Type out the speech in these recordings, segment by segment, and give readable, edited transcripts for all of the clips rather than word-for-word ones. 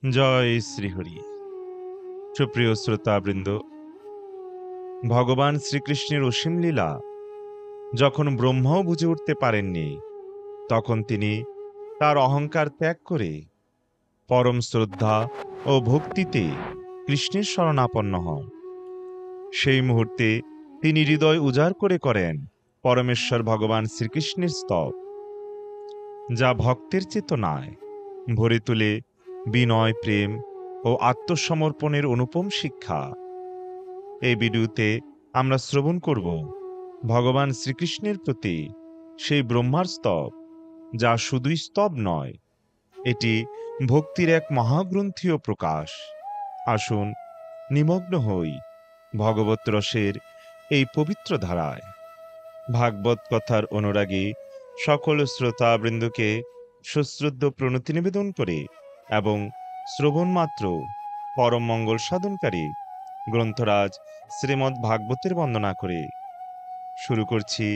জয় শ্রীহরি। সুপ্রিয় শ্রোতাবৃন্দ, ভগবান শ্রীকৃষ্ণের অসীম লীলা যখন ব্রহ্মাও বুঝে উঠতে পারেননি, তখন তিনি তার অহংকার ত্যাগ করে পরম শ্রদ্ধা ও ভক্তিতে কৃষ্ণের শরণাপন্ন হন। সেই মুহূর্তে তিনি হৃদয় উজাড় করে করেন পরমেশ্বর ভগবান শ্রীকৃষ্ণের স্তব, যা ভক্তের চেতনায় ভরে তুলে বিনয়, প্রেম ও আত্মসমর্পণের অনুপম শিক্ষা। এই ভিডিওতে আমরা শ্রবণ করব ভগবান শ্রীকৃষ্ণের প্রতি সেই ব্রহ্মার স্তব, যা শুধুই স্তব নয়, এটি ভক্তির এক মহাগ্রন্থীয় প্রকাশ। আসুন নিমগ্ন হই ভগবত রসের এই পবিত্র ধারায়। ভাগবত কথার অনুরাগী সকল শ্রোতাবৃন্দকে সশ্রদ্ধ প্রণতি নিবেদন করে এবং শ্রবণ মাত্র পরম মঙ্গল সাধনকারী গ্রন্থরাজ শ্রীমদ্ ভাগবতের বন্দনা করে শুরু করছি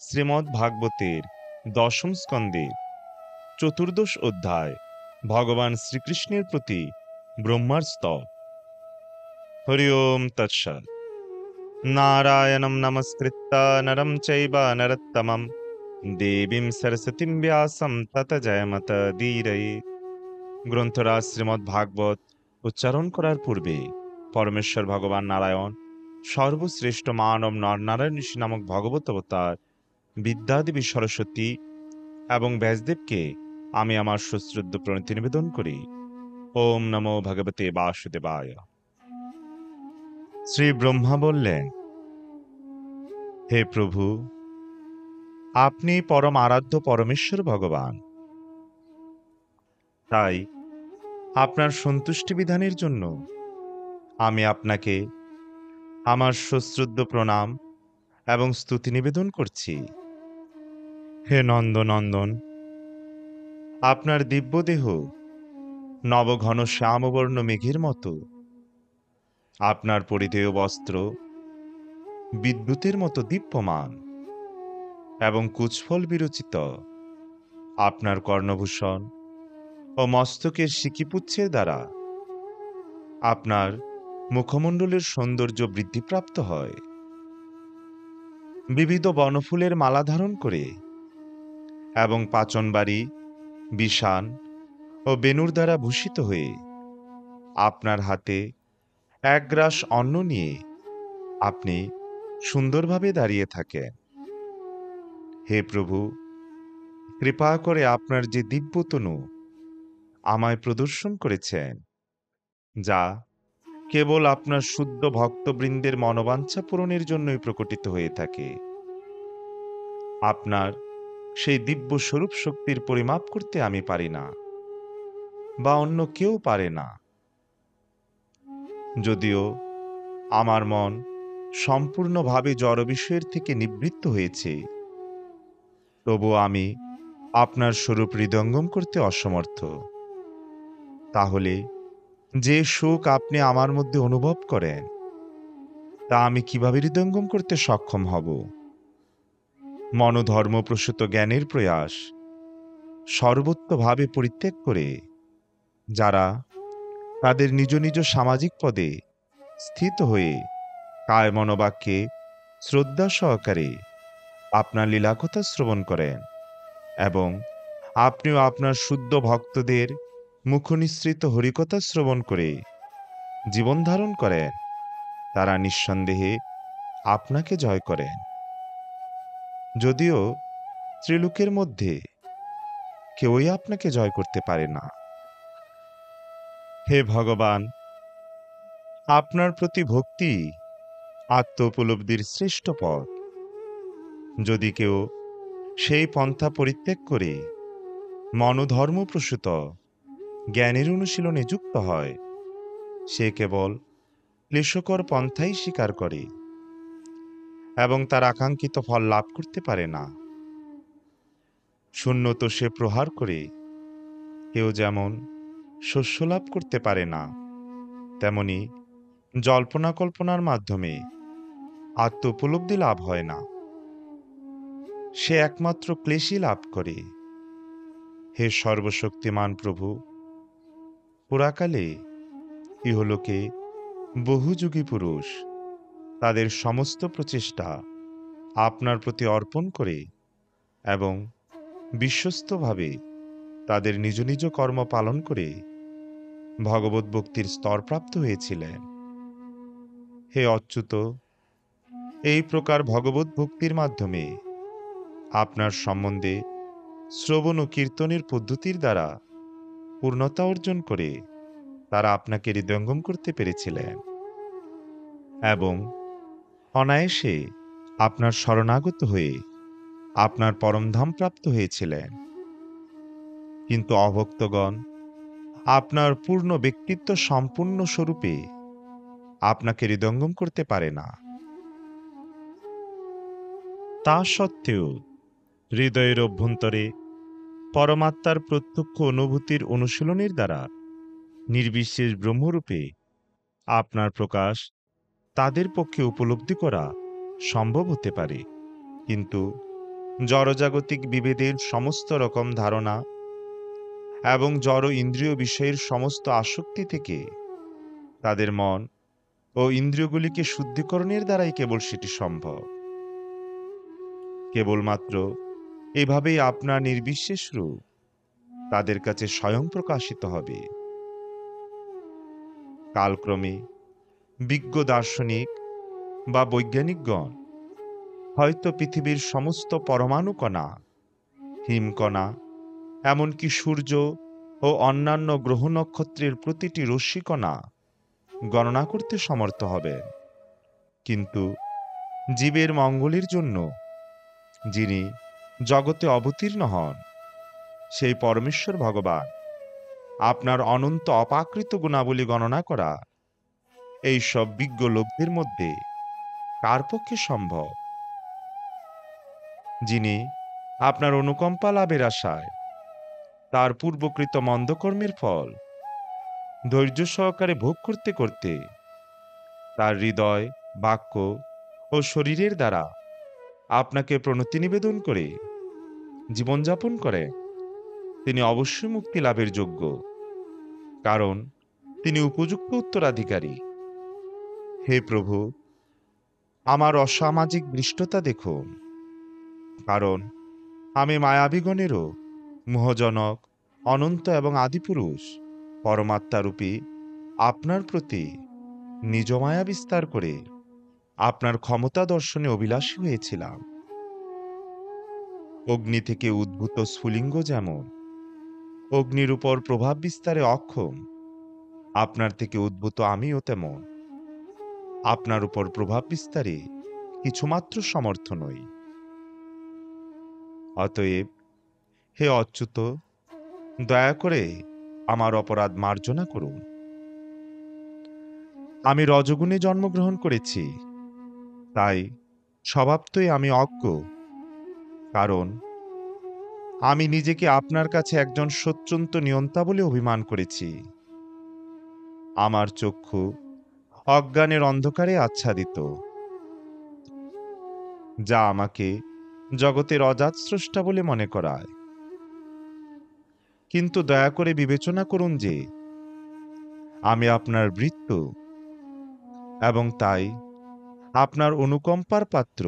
শ্রীমদ্ ভাগবতের দশম স্কন্ধের চতুর্দশ অধ্যায়, ভগবান শ্রীকৃষ্ণের প্রতি ব্রহ্মার স্তব। হরি ওম তৎসৎ। নারায়ণং নমস্কৃত্য নরং চৈব নরোত্তমং দেবীং সরস্বতীং ব্যাসং তত জয়মুদীরয়ে। গ্রন্থরাজ শ্রীমদ্ ভাগবত উচ্চারণ করার পূর্বে পরমেশ্বর ভগবান নারায়ণ সর্বশ্রেষ্ঠ মানব নরনারায়ণ ঋষি নামক ভগবত অবতার বিদ্যাদেবী সরস্বতী এবং ব্যাসদেবকে আমি আমার সশ্রদ্ধ প্রণতি নিবেদন করি। ওম নমো ভগবতে বাসুদেবায়। শ্রী ব্রহ্মা বললেন, হে প্রভু, আপনি পরম আরাধ্য পরমেশ্বর ভগবান। তাই আপনার সন্তুষ্টি বিধানের জন্য আমি আপনাকে আমার সশ্রদ্ধ প্রণাম এবং স্তুতি নিবেদন করছি। হে নন্দনন্দন, আপনার দিব্যদেহ নবঘন শ্যামবর্ণ মেঘের মতো, আপনার পরিধেয় বস্ত্র বিদ্যুতের মতো দীপ্যমান এবং কুচফল বিরচিত, আপনার কর্ণভূষণ ও মস্তকের সিকিপুচ্ছের দ্বারা আপনার মুখমণ্ডলের সৌন্দর্য বৃদ্ধিপ্রাপ্ত হয়। বিবিধ বনফুলের মালা ধারণ করে এবং পাচনবাড়ি, বিষাণ ও বেণুর দ্বারা ভূষিত হয়ে আপনার হাতে এক গ্রাস অন্ন নিয়ে আপনি সুন্দরভাবে দাঁড়িয়ে থাকেন। হে প্রভু, কৃপা করে আপনার যে দিব্যতনু আমায় প্রদর্শন করেছেন, যা কেবল আপনার শুদ্ধ ভক্তবৃন্দের মনোবাঞ্ছা পূরণের জন্যই প্রকটিত হয়ে থাকে, আপনার সেই দিব্য স্বরূপ শক্তির পরিমাপ করতে আমি পারি না, বা অন্য কেউ পারে না। যদিও আমার মন সম্পূর্ণভাবে জড় বিষয়ের থেকে নিবৃত্ত হয়েছে, তবু আমি আপনার স্বরূপ হৃদয়ঙ্গম করতে অসমর্থ। তাহলে যে সুখ আপনি আমার মধ্যে অনুভব করেন, তা আমি কিভাবে হৃদয়ঙ্গম করতে সক্ষম হব? মনোধর্মপ্রসূত জ্ঞানের প্রয়াস সর্বত্রভাবে পরিত্যাগ করে যারা তাদের নিজ নিজ সামাজিক পদে স্থিত হয়ে কায় মনোবাক্যে শ্রদ্ধা সহকারে আপনার লীলাকথা শ্রবণ করেন এবং আপনিও আপনার শুদ্ধ ভক্তদের মুখনিসৃত হরিকথা শ্রবণ করে জীবন ধারণ করেন, তারা নিঃসন্দেহে আপনাকে জয় করেন। যদিও ত্রিলোকের মধ্যে কেউই আপনাকে জয় করতে পারে না। হে ভগবান, আপনার প্রতি ভক্তি আত্ম উপলব্ধির শ্রেষ্ঠ পথ। যদি কেউ সেই পন্থা পরিত্যাগ করে মনোধর্মপ্রসূত জ্ঞানের অনুশীলনে যুক্ত হয়, সে কেবল ক্লেশকর পন্থাই স্বীকার করে এবং তার আকাঙ্ক্ষিত ফল লাভ করতে পারে না। শূন্যত সে প্রহার করে কেউ যেমন শস্য লাভ করতে পারে না, তেমনি জল্পনা কল্পনার মাধ্যমে আত্ম উপলব্ধি লাভ হয় না। সে একমাত্র ক্লেশই লাভ করে। হে সর্বশক্তিমান প্রভু, পুরাকালে ইহলোকে বহুযুগী পুরুষ তাদের সমস্ত প্রচেষ্টা আপনার প্রতি অর্পণ করে এবং বিশ্বস্তভাবে তাদের নিজ নিজ কর্ম পালন করে ভগবত ভক্তির স্তরপ্রাপ্ত হয়েছিলেন। হে অচ্যুত, এই প্রকার ভগবত ভক্তির মাধ্যমে আপনার সম্বন্ধে শ্রবণ ও কীর্তনের পদ্ধতির দ্বারা পূর্ণতা অর্জন করে তারা আপনাকে হৃদয়ঙ্গম করতে পেরেছিলেন এবং অনায়াসে আপনার শরণাগত হয়ে আপনার পরমধাম প্রাপ্ত হয়েছিলেন। কিন্তু অভক্তগণ আপনার পূর্ণ ব্যক্তিত্ব সম্পূর্ণ স্বরূপে আপনাকে হৃদয়ঙ্গম করতে পারে না। তা সত্ত্বেও হৃদয়ের অভ্যন্তরে পরমাত্মার প্রত্যক্ষ অনুভূতির অনুশীলনের দ্বারা নির্বিশেষ ব্রহ্মরূপে আপনার প্রকাশ তাদের পক্ষে উপলব্ধি করা সম্ভব হতে পারে। কিন্তু জড়জাগতিক বিভেদের সমস্ত রকম ধারণা এবং জড় ইন্দ্রিয় বিষয়ের সমস্ত আসক্তি থেকে তাদের মন ও ইন্দ্রিয়গুলিকে শুদ্ধিকরণের দ্বারাই কেবল সেটি সম্ভব। কেবলমাত্র এভাবেই আপনার নির্বিশেষ রূপ তাদের কাছে স্বয়ং প্রকাশিত হবে। কালক্রমে বিজ্ঞ দার্শনিক বা বৈজ্ঞানিকগণ হয়তো পৃথিবীর সমস্ত পরমাণু কণা, হিমকণা, এমনকি সূর্য ও অন্যান্য গ্রহ নক্ষত্রের প্রতিটি রশ্মিকণা গণনা করতে সমর্থ হবেন। কিন্তু জীবের মঙ্গলের জন্য যিনি জগতে অবতীর্ণ হন, সেই পরমেশ্বর ভগবান আপনার অনন্ত অপাকৃত গুণাবলী গণনা করা এই সব বিজ্ঞ লোকদের মধ্যে কার পক্ষে সম্ভব? যিনি আপনার অনুকম্পা লাভের আশায় তার পূর্বকৃত মন্দকর্মের ফল ধৈর্য সহকারে ভোগ করতে করতে তার হৃদয়, বাক্য ও শরীরের দ্বারা আপনাকে প্রণতি নিবেদন করে জীবনযাপন করে, তিনি অবশ্যই মুক্তি লাভের যোগ্য, কারণ তিনি উপযুক্ত উত্তরাধিকারী। হে প্রভু, আমার অসামাজিক দৃষ্টতা দেখুন, কারণ আমি মায়াবিগণেরও মোহজনক অনন্ত এবং আদিপুরুষ পরমাত্মারূপী আপনার প্রতি নিজ মায়া বিস্তার করে আপনার ক্ষমতা দর্শনে অভিলাষী হয়েছিলাম। অগ্নি থেকে উদ্ভূত স্ফুলিঙ্গ যেমন অগ্নির উপর প্রভাব বিস্তারে অক্ষম, আপনার থেকে উদ্ভূত আমিও তেমন আপনার উপর প্রভাব বিস্তারে কিছুমাত্র সমর্থ নই। অতএব হে অচ্যুত, দয়া করে আমার অপরাধ মার্জনা করুন। আমি রজগুণে জন্মগ্রহণ করেছি, তাই স্বভাবতই আমি অজ্ঞ, কারণ আমি নিজেকে আপনার কাছে একজন সত্যন্ত নিয়ন্তা বলে অভিমান করেছি। আমার চক্ষু অজ্ঞানের অন্ধকারে আচ্ছাদিত, যা আমাকে জগতের অজাত স্রষ্টা বলে মনে করায়। কিন্তু দয়া করে বিবেচনা করুন যে আমি আপনার ভৃত্য এবং তাই আপনার অনুকম্পার পাত্র।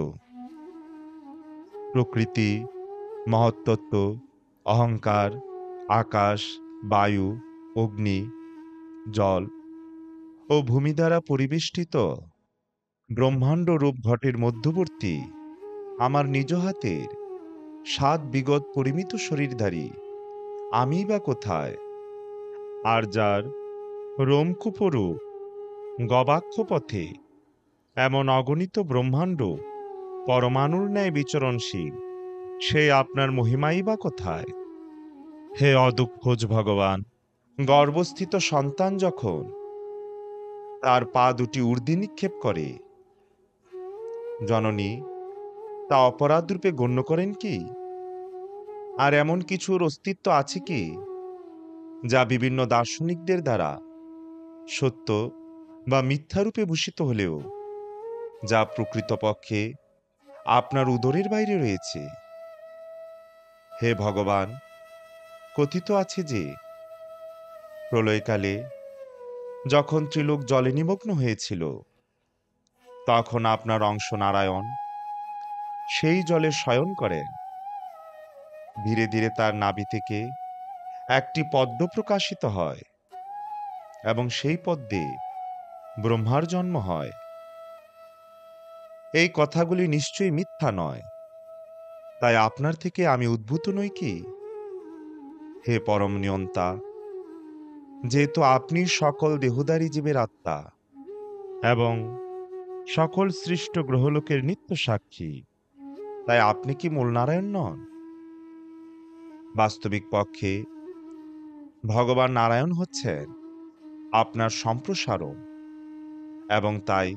প্রকৃতি, মহত্তত্ত্ব, অহংকার, আকাশ, বায়ু, অগ্নি, জল ও ভূমি দ্বারা পরিবেষ্টিত ব্রহ্মাণ্ড রূপ ঘটের মধ্যবর্তী আমার নিজ হাতের ৭ বিগত পরিমিত শরীরধারী আমি বা কোথায়? আর যার রোমকূপরূ গবাক্ষ পথে এমন অগণিত ব্রহ্মাণ্ড পরমাণুর ন্যায় বিচরণশীল, সে আপনার মহিমাই বা কোথায়? হে অদুঃখজ ভগবান, গর্ভস্থিত সন্তান যখন তার পা দুটি ঊর্ধ্বে নিক্ষেপ করে, জননী তা অপরাধ রূপে গণ্য করেন কি? আর এমন কিছুর অস্তিত্ব আছে কি যা বিভিন্ন দার্শনিকদের দ্বারা সত্য বা মিথ্যারূপে ভূষিত হলেও যা প্রকৃতপক্ষে আপনার উদরের বাইরে রয়েছে? হে ভগবান, কথিত আছে যে প্রলয়কালে যখন ত্রিলোক জলে নিমগ্ন হয়েছিল, তখন আপনার অংশ নারায়ণ সেই জলে শয়ন করেন। ধীরে ধীরে তার নাভি থেকে একটি পদ্ম প্রকাশিত হয় এবং সেই পদ্মে ব্রহ্মার জন্ম হয়। এই কথাগুলি নিশ্চয়ই মিথ্যা নয়, তাই আপনার থেকে আমি উদ্ভূত নই কি? হে পরম নিয়ন্তা, যেহেতু আপনি সকল দেহধারী জীবের আত্মা এবং সকল সৃষ্ট গ্রহলোকের নিত্য সাক্ষী, তাই আপনি কি মূল নারায়ণ নন? বাস্তবিক পক্ষে ভগবান নারায়ণ হচ্ছেন আপনার সম্প্রসারণ, এবং তাই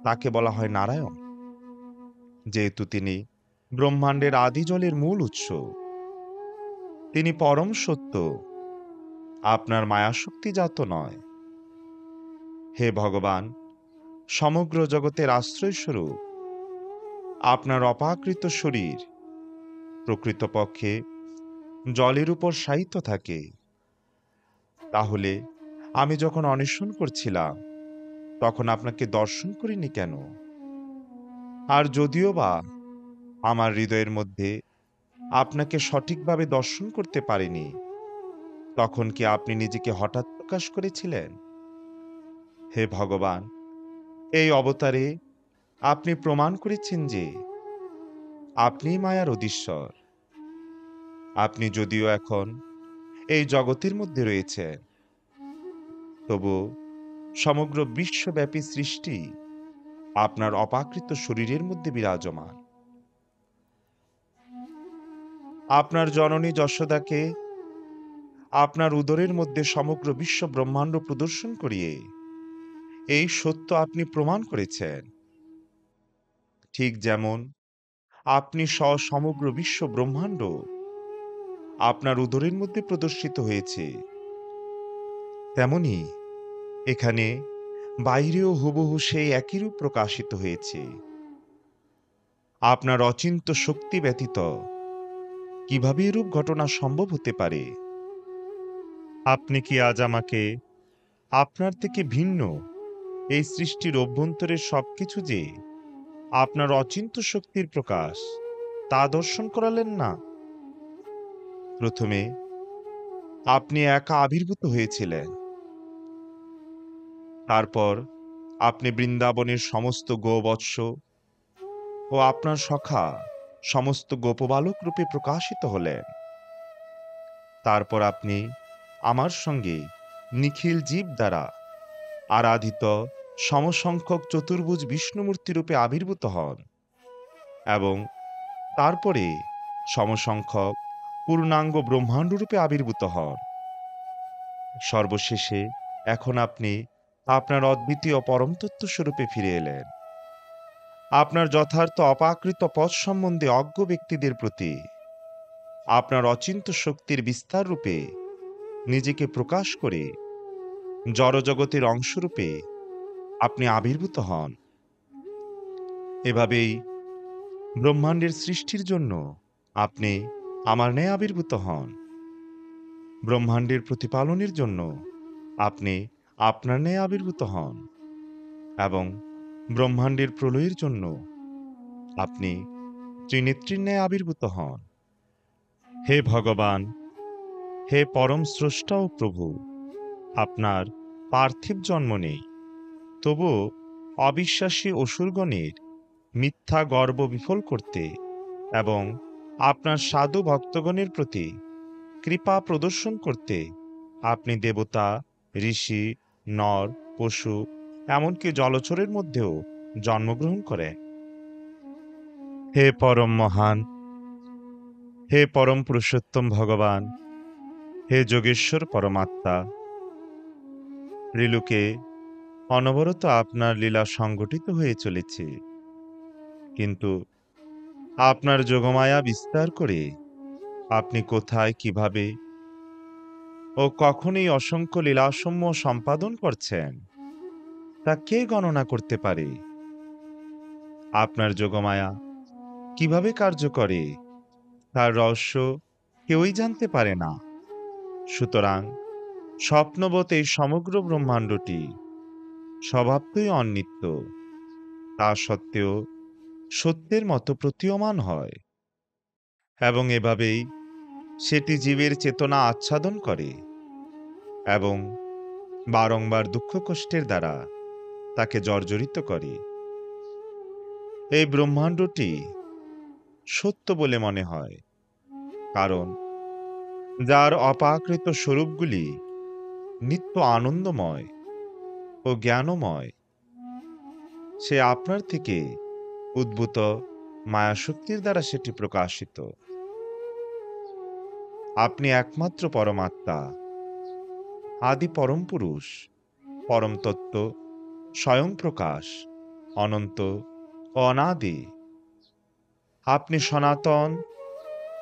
তাকে বলা হয় নারায়ণ, যেহেতু তিনি ব্রহ্মাণ্ডের আদি জলের মূল উৎস। তিনি পরম সত্য, আপনার মায়াশক্তি জাত নয়। হে ভগবান, সমগ্র জগতের আশ্রয়স্বরূপ আপনার অপাকৃত শরীর প্রকৃতপক্ষে জলের উপর শায়িত থাকে। তাহলে আমি যখন অন্বেষণ করছিলাম, তখন আপনাকে দর্শন করিনি কেন? আর যদিও বা আমার হৃদয়ের মধ্যে আপনাকে সঠিকভাবে দর্শন করতে পারিনি, তখন কি আপনি নিজেকে হঠাৎ প্রকাশ করেছিলেন? হে ভগবান, এই অবতারে আপনি প্রমাণ করেছেন যে আপনিই মায়ার অধীশ্বর। আপনি যদিও এখন এই জগতের মধ্যে রয়েছেন, তবু সমগ্র বিশ্বব্যাপী সৃষ্টি আপনার অপাকৃত শরীরের মধ্যে বিরাজমান। আপনার জননী যশোদাকে আপনার উদরের মধ্যে সমগ্র বিশ্ব ব্রহ্মাণ্ড প্রদর্শন করিয়ে এই সত্য আপনি প্রমাণ করেছেন। ঠিক যেমন আপনি সমগ্র বিশ্ব ব্রহ্মাণ্ড আপনার উদরের মধ্যে প্রদর্শিত হয়েছে, তেমনি এখানে বাইরেও হুবহু সেই একই রূপ প্রকাশিত হয়েছে। আপনার অচিন্ত শক্তি ব্যতীত কিভাবে এরূপ ঘটনা সম্ভব হতে পারে? আপনি কি আজ আমাকে আপনার থেকে ভিন্ন এই সৃষ্টির অভ্যন্তরের সবকিছু যে আপনার অচিন্ত শক্তির প্রকাশ, তা দর্শন করালেন না? প্রথমে আপনি একা আবির্ভূত হয়েছিলেন, তারপর আপনি বৃন্দাবনের সমস্ত গোবৎস ও আপনার সখা সমস্ত গোপবালক রূপে প্রকাশিত হলেন। তারপর আপনি আমার সঙ্গে নিখিল জীব দ্বারা আরাধিত সমসংখ্যক চতুর্ভুজ বিষ্ণুমূর্তি রূপে আবির্ভূত হন, এবং তারপরে সমসংখ্যক পূর্ণাঙ্গ ব্রহ্মাণ্ড রূপে আবির্ভূত হন। সর্বশেষে এখন আপনি আপনার অদ্বিতীয় পরমতত্ত্ব স্বরূপে ফিরে এলেন। আপনার যথার্থ অপাকৃত পথ সম্বন্ধে অজ্ঞ ব্যক্তিদের প্রতি আপনার অচিন্ত শক্তির বিস্তার রূপে নিজেকে প্রকাশ করে জড়জগতের অংশরূপে আপনি আবির্ভূত হন। এভাবেই ব্রহ্মাণ্ডের সৃষ্টির জন্য আপনি আমার ন্যায় আবির্ভূত হন। ব্রহ্মাণ্ডের প্রতিপালনের জন্য আপনি আপনার ন্যায় আবির্ভূত হন, এবং ব্রহ্মাণ্ডের প্রলয়ের জন্য আপনি ত্রিনেত্রীর ন্যায় আবির্ভূত হন। হে ভগবান, হে পরম স্রষ্টা ও প্রভু, আপনার পার্থিব জন্ম নেই, তবু অবিশ্বাসী অসুরগণের মিথ্যা গর্ব বিফল করতে এবং আপনার সাধু ভক্তগণের প্রতি কৃপা প্রদর্শন করতে আপনি দেবতা, ঋষি, নর, পশু, এমনকি জলচরের মধ্যেও জন্মগ্রহণ করেন। হে পরম মহান, হে পরম পুরুষোত্তম ভগবান, হে যোগেশ্বর পরমাত্মা, ত্রিলোকে অনবরত আপনার লীলা সংগঠিত হয়ে চলেছে, কিন্তু আপনার যোগমায়া বিস্তার করে আপনি কোথায়, কিভাবে ও কখন এই অসংখ্য লীলাসমূহ সম্পাদন করছেন, তা কে গণনা করতে পারে? আপনার যোগমায়া কিভাবে কার্য করে, তার রহস্য কেউই জানতে পারে না। সুতরাং স্বপ্নবৎ এই সমগ্র ব্রহ্মাণ্ডটি স্বভাবতই অনিত্য, তা সত্ত্বেও সত্যের মতো প্রতীয়মান হয় এবং এভাবেই সেটি জীবের চেতনা আচ্ছাদন করে এবং বারংবার দুঃখ কষ্টের দ্বারা তাকে জর্জরিত করে। এই ব্রহ্মাণ্ডটি সত্য বলে মনে হয়, কারণ যার অপাকৃত স্বরূপগুলি নিত্য আনন্দময় ও জ্ঞানময়, সে আপনার থেকে উদ্ভূত মায়াশক্তির দ্বারা সেটি প্রকাশিত। আপনি একমাত্র পরমাত্মা, আদি পরম পুরুষ, পরম তত্ত্ব, স্বয়ং প্রকাশ, অনন্ত ও অনাদি। আপনি সনাতন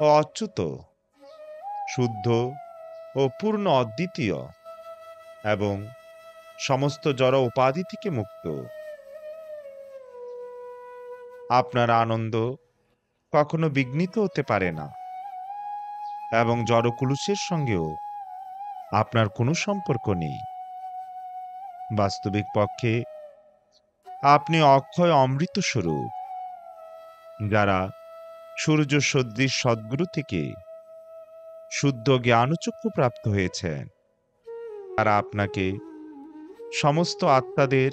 ও অচ্যুত, শুদ্ধ ও পূর্ণ অদ্বিতীয় এবং সমস্ত জড় উপাধি থেকে মুক্ত। আপনার আনন্দ কখনো বিঘ্নিত হতে পারে না এবং জড়কুলুষের সঙ্গেও আপনার কোনো সম্পর্ক নেই। বাস্তবিক পক্ষে আপনি অক্ষয় অমৃত স্বরূপ, যারা সূর্য সদৃশ সদ্গুরু থেকে শুদ্ধ জ্ঞানচক্ষু প্রাপ্ত হয়েছেন। তারা আপনাকে সমস্ত আত্মাদের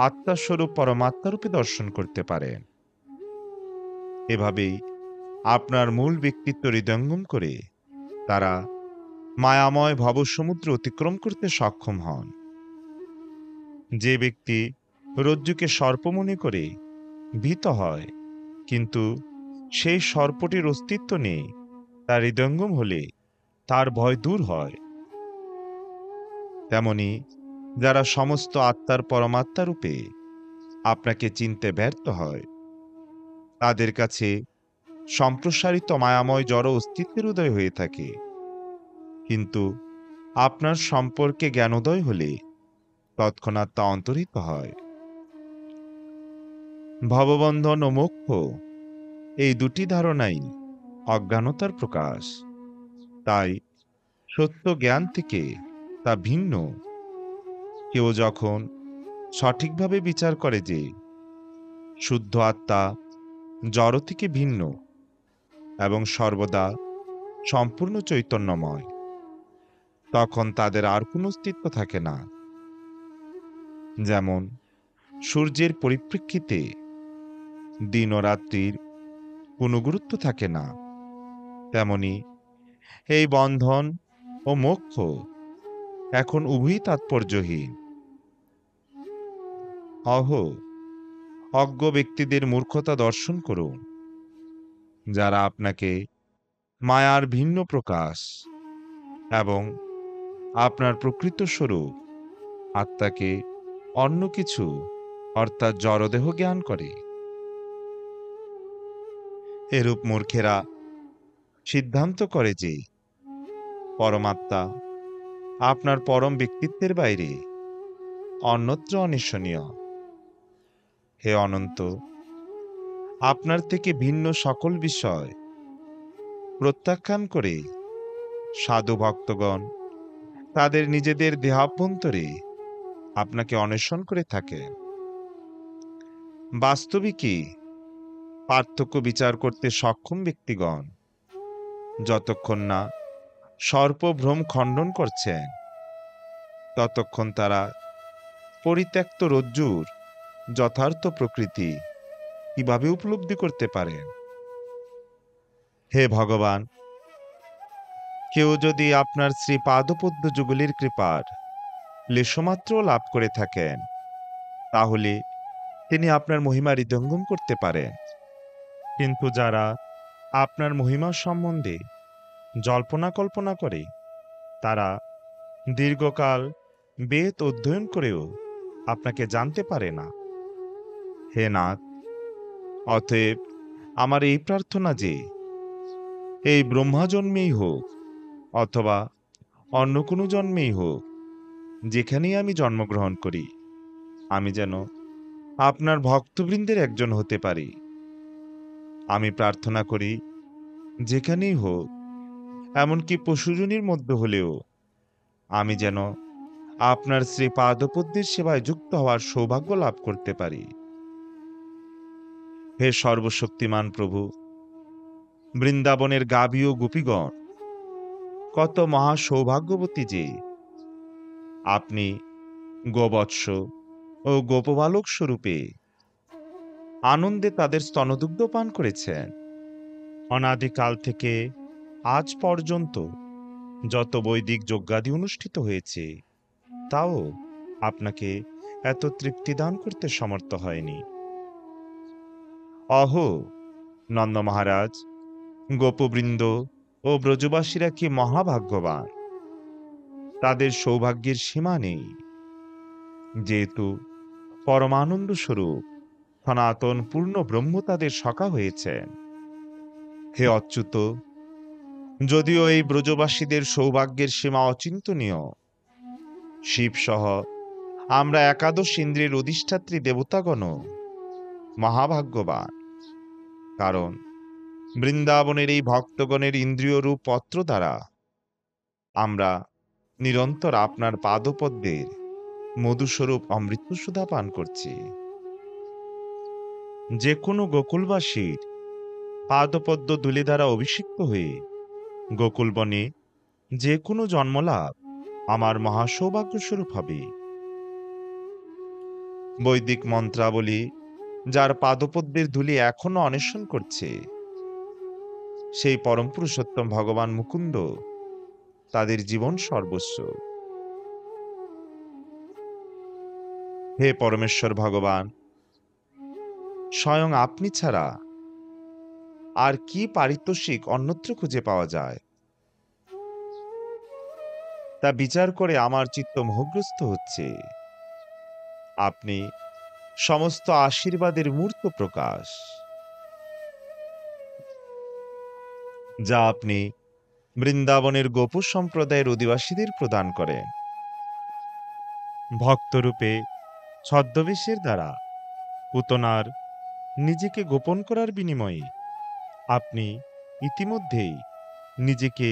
আত্মাস্বরূপ পরমাত্মারূপে দর্শন করতে পারেন। এভাবেই আপনার মূল ব্যক্তিত্ব হৃদয়ঙ্গম করে তারা মায়াময় ভবসমুদ্র অতিক্রম করতে সক্ষম হন। যে ব্যক্তি রজ্জুকে সর্প মনে করে ভীত হয়, কিন্তু সেই সর্পটির অস্তিত্ব নেই, তার হৃদয়ঙ্গম হলে তার ভয় দূর হয়। তেমনি যারা সমস্ত আত্মার পরমাত্মা রূপে আপনাকে চিনতে ব্যর্থ হয়, তাদের কাছে সম্প্রসারিত মায়াময় জড় অস্তিত্বের উদয় হয়ে থাকে, কিন্তু আপনার সম্পর্কে জ্ঞানোদয় হলে তৎক্ষণাৎ তা অন্তর্হিত হয়। ভববন্ধন ও মোক্ষ, এই দুটি ধারণাই অজ্ঞানতার প্রকাশ। তাই সত্য জ্ঞান থেকে তা ভিন্ন। কেউ যখন সঠিকভাবে বিচার করে যে শুদ্ধ আত্মা জড় থেকে ভিন্ন এবং সর্বদা সম্পূর্ণ চৈতন্যময়, তখন তাদের আর কোনো অস্তিত্ব থাকে না। যেমন সূর্যের পরিপ্রেক্ষিতে দিন ও রাত্রির কোনো গুরুত্ব থাকে না, তেমনি এই বন্ধন ও মোক্ষ এখন উভয়ই তাৎপর্যহীন। অহো, অজ্ঞ ব্যক্তিদের মূর্খতা দর্শন করুন, যারা আপনাকে মায়ার ভিন্ন প্রকাশ এবং আপনার প্রকৃত স্বরূপ আত্মাকে অন্য কিছু অর্থাৎ জড়দেহ জ্ঞান করে। এরূপ মূর্খেরা সিদ্ধান্ত করে যে পরমাত্মা আপনার পরম ব্যক্তিত্বের বাইরে অন্যত্র অনির্বচনীয়। হে অনন্ত, আপনার থেকে ভিন্ন সকল বিষয় প্রত্যাখ্যান করে সাধু ভক্তগণ তাদের নিজেদের দেহাভ্যন্তরে আপনাকে অন্বেষণ করে থাকেন। বাস্তবিকই পার্থক্য বিচার করতে সক্ষম ব্যক্তিগণ যতক্ষণ না সর্পভ্রম খণ্ডন করছেন, ততক্ষণ তারা পরিত্যক্ত রজ্জুর যথার্থ প্রকৃতি কিভাবে উপলব্ধি করতে পারেন? হে ভগবান, কেউ যদি আপনার শ্রীপাদপদ্ম যুগলের কৃপার লেশমাত্র লাভ করে থাকেন, তাহলে তিনি আপনার মহিমা হৃদয়ঙ্গম করতে পারেন। কিন্তু যারা আপনার মহিমা সম্বন্ধে জল্পনা কল্পনা করে, তারা দীর্ঘকাল বেদ অধ্যয়ন করেও আপনাকে জানতে পারে না। হে নাথ, অতএব আমার এই প্রার্থনা যে এই ব্রহ্মা জন্মেই হোক অথবা অন্য কোনো জন্মেই হোক, যেখানেই আমি জন্মগ্রহণ করি, আমি যেন আপনার ভক্তবৃন্দের একজন হতে পারি। আমি প্রার্থনা করি যেখানেই হোক, এমনকি পশুজনির মধ্যে হলেও, আমি যেন আপনার শ্রী পাদপদ্মের সেবায় যুক্ত হওয়ার সৌভাগ্য লাভ করতে পারি। হে সর্বশক্তিমান প্রভু, বৃন্দাবনের গাভী ও গোপীগণ কত মহা সৌভাগ্যবতী যে আপনি গোবৎস ও গোপবালক স্বরূপে আনন্দে তাদের স্তনদুগ্ধ পান করেছেন। অনাদিকাল থেকে আজ পর্যন্ত যত বৈদিক যজ্ঞাদি অনুষ্ঠিত হয়েছে, তাও আপনাকে এত তৃপ্তি দান করতে সমর্থ হয়নি। অহো নন্দ মহারাজ, গোপবৃন্দ ও ব্রজবাসীরা কি মহাভাগ্যবান! তাদের সৌভাগ্যের সীমা নেই, যেহেতু পরমানন্দ স্বরূপ সনাতন পূর্ণ ব্রহ্ম তাদের সখা হয়েছেন। হে অচ্যুত, যদিও এই ব্রজবাসীদের সৌভাগ্যের সীমা অচিন্তনীয়, শিবসহ আমরা একাদশ ইন্দ্রিয়ের অধিষ্ঠাত্রী দেবতাগণ মহাভাগ্যবান। কারণ বৃন্দাবনের এই ভক্তগণের ইন্দ্রিয় রূপ পত্র দ্বারা আমরা নিরন্তর আপনার পাদপদ্মের মধুস্বরূপ অমৃত সুধা পান করছি। যে কোনো গোকুলবাসীর পাদপদ্ম ধূলি দ্বারা অভিষিক্ত হয়ে গোকুলবনে যে কোনো জন্মলাভ আমার মহাসৌভাগ্য স্বরূপ হবে। বৈদিক মন্ত্রাবলী যার পাদপদ্মের ধূলি এখনো অন্বেষণ করছে, সেই পরম পুরুষোত্তম ভগবান মুকুন্দ তাদের জীবন সর্বস্ব। হে পরমেশ্বর ভগবান, স্বয়ং আপনি ছাড়া আর কি পারিতোষিক অন্যত্র খুঁজে পাওয়া যায়, তা বিচার করে আমার চিত্ত মোহগ্রস্ত হচ্ছে। আপনি সমস্ত আশীর্বাদের মূর্ত প্রকাশ, যা আপনি বৃন্দাবনের গোপ সম্প্রদায়ের অধিবাসীদের প্রদান করেন। ভক্তরূপে ছদ্মবেশের দ্বারা পুতনার নিজেকে গোপন করার বিনিময়ে আপনি ইতিমধ্যেই নিজেকে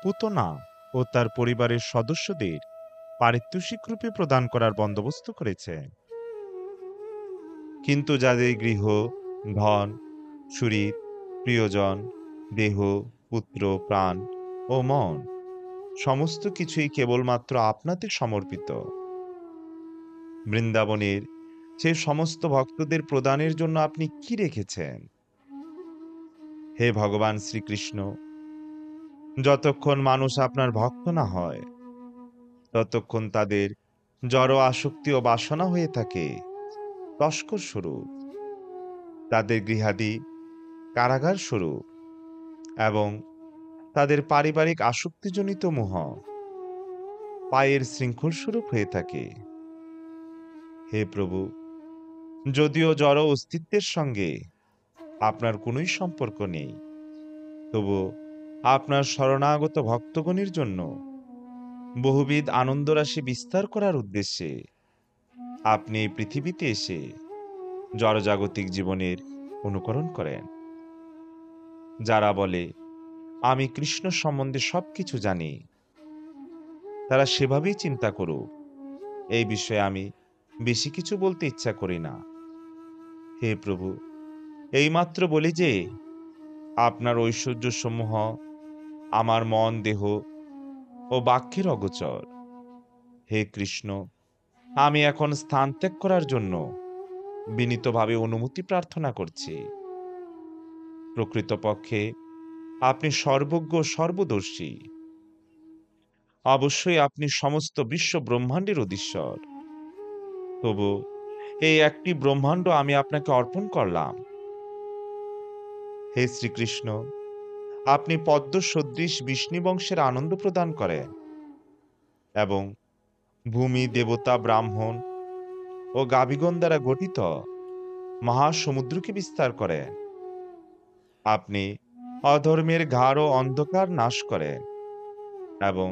পুতনা ও তার পরিবারের সদস্যদের পারিতোষিক রূপে প্রদান করার বন্দোবস্ত করেছেন। কিন্তু যাদের গৃহ, ধন, সুহৃদ, প্রিয়জন, দেহ, পুত্র, প্রাণ ও মন সমস্ত কিছুই কেবলমাত্র আপনাদের সমর্পিত, বৃন্দাবনের সে সমস্ত ভক্তদের প্রদানের জন্য আপনি কি রেখেছেন? হে ভগবান শ্রীকৃষ্ণ, যতক্ষণ মানুষ আপনার ভক্ত না হয়, ততক্ষণ তাদের জড় আসক্তি ও বাসনা হয়ে থাকে তস্কর স্বরূপ, তাদের গৃহাদি কারাগার স্বরূপ এবং তাদের পারিবারিক আসক্তিজনিত মোহ পায়ের শৃঙ্খল স্বরূপ হয়ে থাকে। হে প্রভু, যদিও জড় অস্তিত্বের সঙ্গে আপনার কোনোই সম্পর্ক নেই, তবু আপনার শরণাগত ভক্তগণের জন্য বহুবিধ আনন্দরাশি বিস্তার করার উদ্দেশ্যে আপনি এই পৃথিবীতে এসে জড়জাগতিক জীবনের অনুকরণ করেন। যারা বলে আমি কৃষ্ণ সম্বন্ধে সবকিছু জানি, তারা সেভাবেই চিন্তা করুক, এই বিষয়ে আমি বেশি কিছু বলতে ইচ্ছা করি না। হে প্রভু, এইমাত্র বলি যে আপনার ঐশ্বর্য সমূহ আমার মন, দেহ ও বাক্যের অগোচর। হে কৃষ্ণ, আমি এখন স্থান ত্যাগ করার জন্য বিনীতভাবে অনুমতি প্রার্থনা করছি। প্রকৃতপক্ষে আপনি সর্বজ্ঞ, সর্বদর্শী। অবশ্যই আপনি সমস্ত বিশ্ব ব্রহ্মাণ্ডের অধীশ্বর। তবু এই একটি ব্রহ্মাণ্ড আমি আপনাকে অর্পণ করলাম। হে শ্রীকৃষ্ণ, আপনি পদ্ম সদৃশ বিষ্ণু বংশের আনন্দ প্রদান করেন এবং ভূমি, দেবতা, ব্রাহ্মণ ও গাভীগণ দ্বারা গঠিত মহাসমুদ্রকে বিস্তার করেন। আপনি অধর্মের ঘাড় ও অন্ধকার নাশ করেন এবং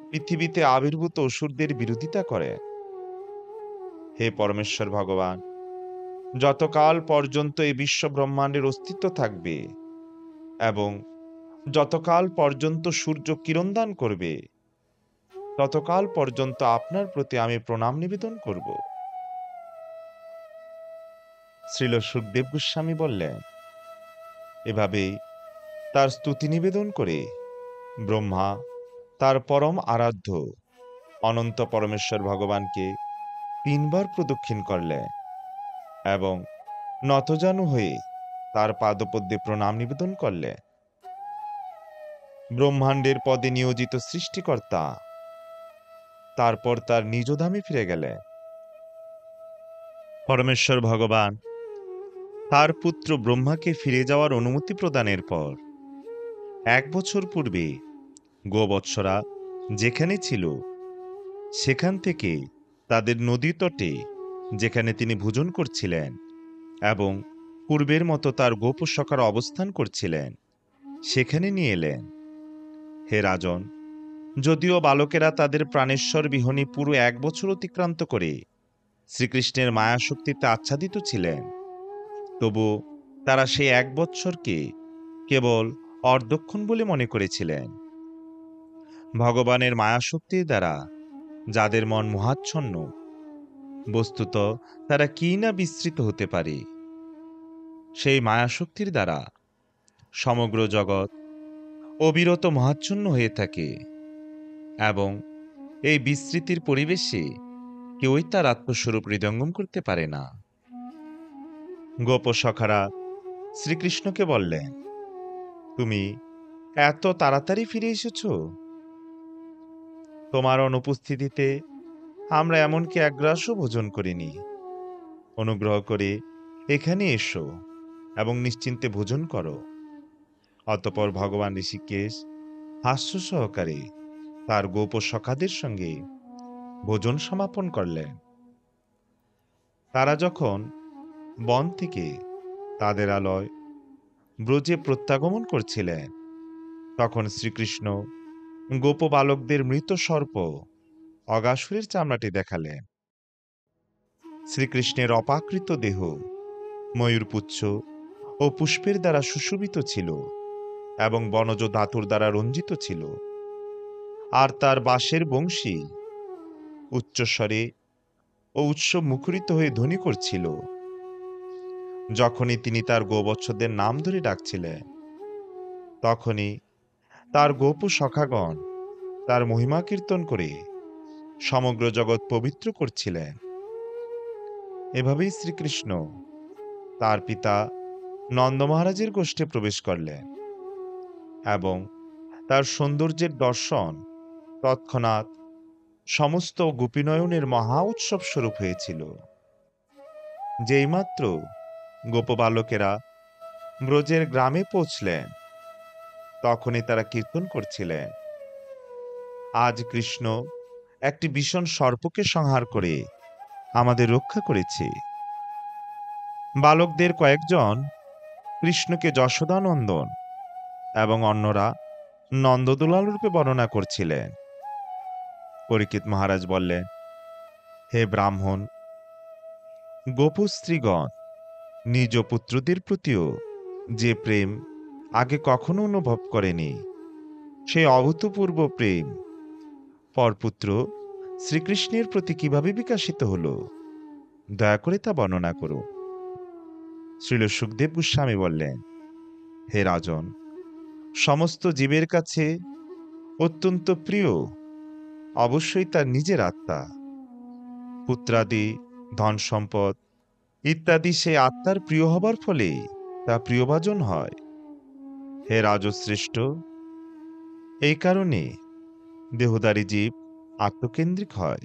পৃথিবীতে আবির্ভূত অসুরদের বিরোধিতা করেন। হে পরমেশ্বর ভগবান, যতকাল পর্যন্ত এই বিশ্ব ব্রহ্মাণ্ডের অস্তিত্ব থাকবে এবং যতকাল পর্যন্ত সূর্য কিরণদান করবে, ততকাল পর্যন্ত আপনার প্রতি আমি প্রণাম নিবেদন করব। শ্রীল সুখদেব গোস্বামী বললেন, এভাবেই তার স্তুতি নিবেদন করে ব্রহ্মা তার পরম আরাধ্য অনন্ত পরমেশ্বর ভগবানকে ৩ বার প্রদক্ষিণ করলেন এবং নতজানু হয়ে তার পাদপদ্মে প্রণাম নিবেদন করলেন। ব্রহ্মাণ্ডের পদে নিয়োজিত সৃষ্টিকর্তা তারপর তার নিজ ধামে ফিরে গেলেন। পরমেশ্বর ভগবান তার পুত্র ব্রহ্মাকে ফিরে যাওয়ার অনুমতি প্রদানের পর ১ বছর পূর্বে গোবৎসরা যেখানে ছিল সেখান থেকে তাদের নদী তটে, যেখানে তিনি ভোজন করছিলেন এবং পূর্বের মতো তার গোপোষকারা অবস্থান করছিলেন, সেখানে নিয়ে এলেন। হে রাজন, যদিও বালকেরা তাদের প্রাণেশ্বর বিহনী পুরো ১ বছর অতিক্রান্ত করে শ্রীকৃষ্ণের মায়াশক্তিতে আচ্ছাদিত ছিলেন, তবু তারা সেই ১ বৎসরকে কেবল অর্ধক্ষণ বলে মনে করেছিলেন। ভগবানের মায়াশক্তির দ্বারা যাদের মন মোহাচ্ছন্ন, বস্তুত তারা কি না বিস্তৃত হতে পারে। সেই মায়াশক্তির দ্বারা সমগ্র জগৎ অবিরত মোহাচ্ছন্ন হয়ে থাকে এবং এই বিস্তৃতির পরিবেশে কেউই তার আত্মস্বরূপ হৃদয়ঙ্গম করতে পারে না। গোপসখারা শ্রীকৃষ্ণকে বললেন, তুমি এত তাড়াতাড়ি ফিরে এসেছ? তোমার অনুপস্থিতিতে আমরা এমনকি এক গ্রাসও ভোজন করিনি। অনুগ্রহ করে এখানে এসো এবং নিশ্চিন্তে ভোজন করো। অতঃপর ভগবান ঋষিকেশ হাস্য সহকারে তার গোপসখাদের সঙ্গে ভোজন সমাপন করলেন। তারা যখন বন থেকে তাদের আলয় ব্রজে প্রত্যাগমন করছিলেন, তখন শ্রীকৃষ্ণ গোপ বালকদের মৃত সর্প অগাসুরের চামড়াটি দেখালেন। শ্রীকৃষ্ণের অপাকৃত দেহ ময়ূরপুচ্ছ ও পুষ্পের দ্বারা সুশোভিত ছিল এবং বনজ ধাতুর দ্বারা রঞ্জিত ছিল, আর তার বাঁশের বংশী উচ্চস্বরে ও উৎসব মুখরিত হয়ে ধ্বনি করছিল। যখনই তিনি তার গোবৎসদের নাম ধরে ডাকছিলেন, তখনই তার গোপ সখাগণ তার মহিমা কীর্তন করে সমগ্র জগৎ পবিত্র করছিলেন। এভাবেই শ্রীকৃষ্ণ তার পিতা নন্দ মহারাজের গোষ্ঠে প্রবেশ করলেন এবং তার সৌন্দর্যের দর্শন তৎক্ষণাৎ সমস্ত গোপীনয়নের মহা উৎসব স্বরূপ হয়েছিল। যেইমাত্র গোপবালকেরা ব্রজের গ্রামে পৌঁছলেন, তখনই তারা কীর্তন করছিলেন, আজ কৃষ্ণ একটি ভীষণ সর্পকে সংহার করে আমাদের রক্ষা করেছে। বালকদের কয়েকজন কৃষ্ণকে যশোদানন্দন এবং অন্যরা নন্দদুলাল রূপে বর্ণনা করছিলেন। পরীক্ষিত মহারাজ বললেন, হে ব্রাহ্মণ, গোপস্ত্রীগণ নিজ পুত্রদের প্রতিও যে প্রেম আগে কখনো অনুভব করেনি, সেই অভূতপূর্ব প্রেম পরপুত্র শ্রীকৃষ্ণের প্রতি কিভাবে বিকাশিত হল, দয়া করে তা বর্ণনা করো। শ্রীল সুখদেব গোস্বামী বললেন, হে রাজন, সমস্ত জীবের কাছে অত্যন্ত প্রিয় অবশ্যই তার নিজের আত্মা। পুত্রাদি, ধন সম্পদ ইত্যাদি সে আত্মার প্রিয় হবার ফলে তা প্রিয়ভাজন হয়। হে রাজশ্রেষ্ঠ, এই কারণে দেহধারী জীব আত্মকেন্দ্রিক হয়।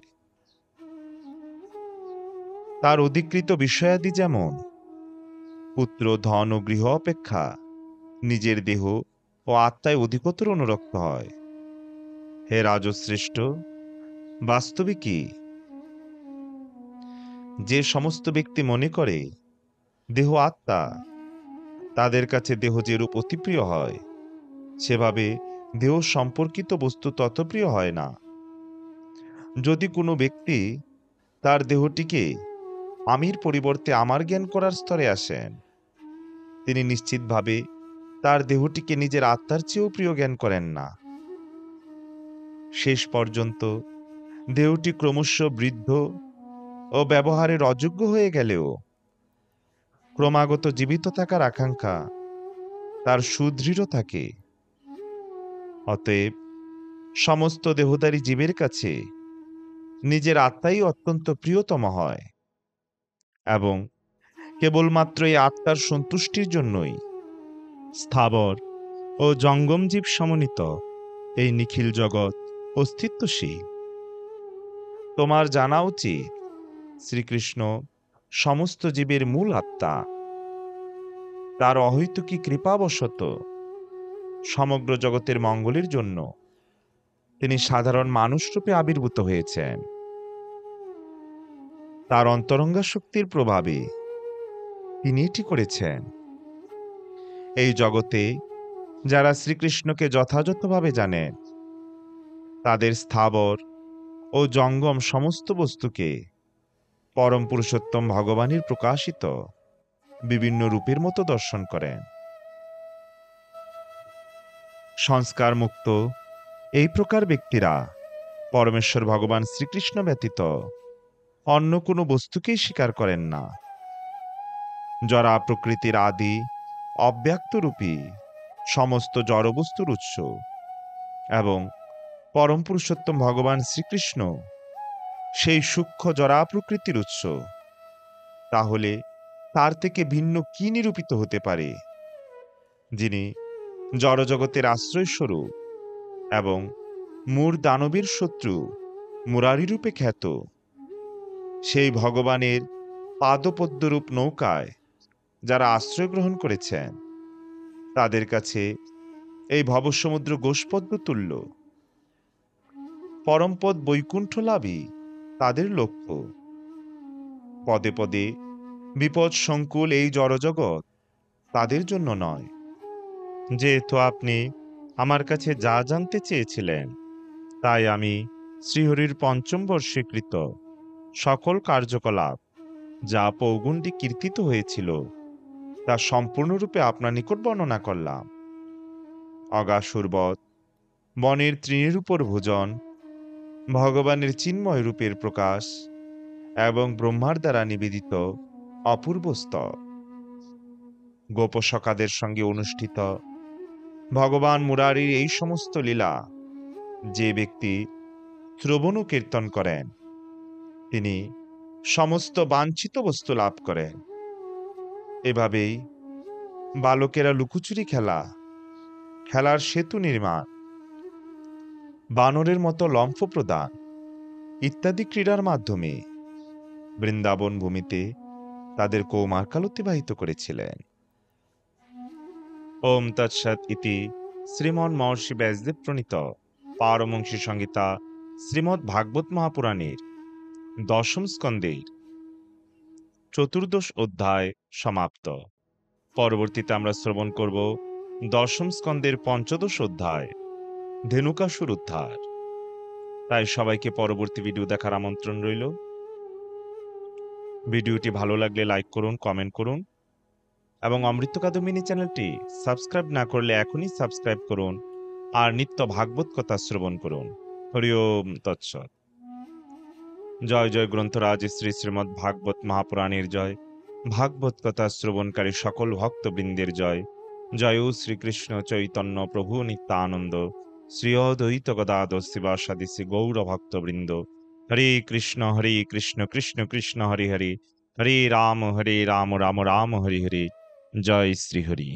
তার অধিকৃত বিষয়াদি যেমন পুত্র, ধন ও গৃহ অপেক্ষা নিজের দেহ ও আত্মায় অধিকতর অনুরক্ত হয়। হে রাজশ্রেষ্ঠ, বাস্তবে কি যে সমস্ত ব্যক্তি মনে করে দেহ আত্মা, তাদের কাছে দেহ যেরূপ অতিপ্রিয় হয়, সেভাবে দেহ সম্পর্কিত বস্তু তত প্রিয় হয় না। যদি কোনো ব্যক্তি তার দেহটিকে আমির পরিবর্তে আমার জ্ঞান করার স্তরে আসেন, তিনি নিশ্চিতভাবে তার দেহটিকে নিজের আত্মার চেয়েও প্রিয় জ্ঞান করেন না। শেষ পর্যন্ত দেহটি ক্রমশ বৃদ্ধ ও ব্যবহারের অযোগ্য হয়ে গেলেও ক্রমাগত জীবিত থাকার আকাঙ্ক্ষা তার সুদৃঢ় থাকে। অতএব সমস্ত দেহধারী জীবের কাছে নিজের আত্মাই অত্যন্ত প্রিয়তম হয় এবং কেবলমাত্র এই আত্মার সন্তুষ্টির জন্যই স্থাবর ও জঙ্গম জীব সমন্বিত এই নিখিল জগৎ অস্তিত্বশীল। তোমার জানা উচিত শ্রীকৃষ্ণ সমস্ত জীবের মূল আত্মা। তার অহৈতুকী কৃপাবশত সমগ্র জগতের মঙ্গলের জন্য তিনি সাধারণ মানুষরূপে আবির্ভূত হয়েছেন। তার অন্তরঙ্গা শক্তির প্রভাবে তিনি এটি করেছেন। এই জগতে যারা শ্রীকৃষ্ণকে যথাযথভাবে জানেন তাদের স্থাবর ও জঙ্গম সমস্ত বস্তুকে পরম পুরুষোত্তম ভগবানের প্রকাশিত বিভিন্ন রূপের মতো দর্শন করেন। সংস্কার মুক্ত এই প্রকার ব্যক্তিরা পরমেশ্বর ভগবান শ্রীকৃষ্ণ ব্যতীত অন্য কোনো বস্তুকেই স্বীকার করেন না। যারা প্রকৃতির আদি অব্যক্তরূপী সমস্ত জড়বস্তুর উৎস এবং পরম পুরুষোত্তম ভগবান শ্রীকৃষ্ণ সেই সূক্ষ্ম জড়া প্রকৃতির উৎস, তাহলে তার থেকে ভিন্ন কি নিরূপিত হতে পারে, যিনি জড়জগতের আশ্রয়স্বরূপ এবং মূর দানবের শত্রু মুরারিরূপে খ্যাত। সেই ভগবানের পাদপদ্মরূপ নৌকায় যারা আশ্রয় গ্রহণ করেছেন তাদের কাছে এই ভবসমুদ্র গোষ্পদ্ম তুল্য। পরমপদ বৈকুণ্ঠ লাভই তাদের লক্ষ্য। পদে পদে বিপদ সংকুল এই জড়জগৎ তাদের জন্য নয়। যেহেতু আপনি আমার কাছে যা জানতে চেয়েছিলেন, তাই আমি শ্রীহরির পঞ্চম বর্ষীকৃত সকল কার্যকলাপ যা পৌগুণ্ডে কীর্তিত হয়েছিল তা সম্পূর্ণরূপে আপনার নিকট বর্ণনা করলাম। অগাসুরবৎ বনের তৃণের উপর ভোজন, ভগবানের চিন্ময় রূপের প্রকাশ এবং ব্রহ্মার দ্বারা নিবেদিত অপূর্ব স্তব, গোপসখাদের সঙ্গে অনুষ্ঠিত ভগবান মুরারির এই সমস্ত লীলা যে ব্যক্তি শ্রবণ ও কীর্তন করেন তিনি সমস্ত বাঞ্ছিত বস্তু লাভ করেন। এভাবেই বালকেরা লুকোচুরি খেলা, খেলার সেতু নির্মাণ, বানরের মতো লম্ফ প্রদান ইত্যাদি ক্রীড়ার মাধ্যমে বৃন্দাবন ভূমিতে তাদের কৌমারকাল অতিবাহিত করেছিলেন। ওম তৎসৎ ইতি শ্রীমন মহর্ষি ব্যাসদেব প্রণীত পারমহংসী সংহিতা শ্রীমদ্ ভাগবত মহাপুরাণের দশম স্কন্ধের চতুর্দশ অধ্যায় সমাপ্ত। পরবর্তীতে আমরা শ্রবণ করব দশম স্কন্ধের পঞ্চদশ অধ্যায় ধেনুকাসুর উদ্ধার। তাই সবাইকে পরবর্তী ভিডিও দেখার আমন্ত্রণ রইল। ভিডিওটি ভালো লাগলে লাইক করুন, কমেন্ট করুন এবং অমৃত কাদম্বিনী চ্যানেলটি সাবস্ক্রাইব না করলে এখনই সাবস্ক্রাইব করুন আর নিত্য ভাগবত কথা শ্রবণ করুন। হরি ওম তৎসৎ। জয় জয় গ্রন্থরাজ শ্রী শ্রীমদ্ ভাগবত মহাপুরাণের জয়। ভাগবত কথা শ্রবণকারী সকল ভক্তবৃন্দের জয়। জয় শ্রীকৃষ্ণ চৈতন্য প্রভু নিত্যানন্দ শ্রী অদ্বৈত গদাধর শিবাসাদি শ্রী গৌর ভক্তবৃন্দ। হরে কৃষ্ণ কৃষ্ণ কৃষ্ণ হরে হরে, হরে রাম রাম রাম হরে হরে। জয় শ্রী হরি।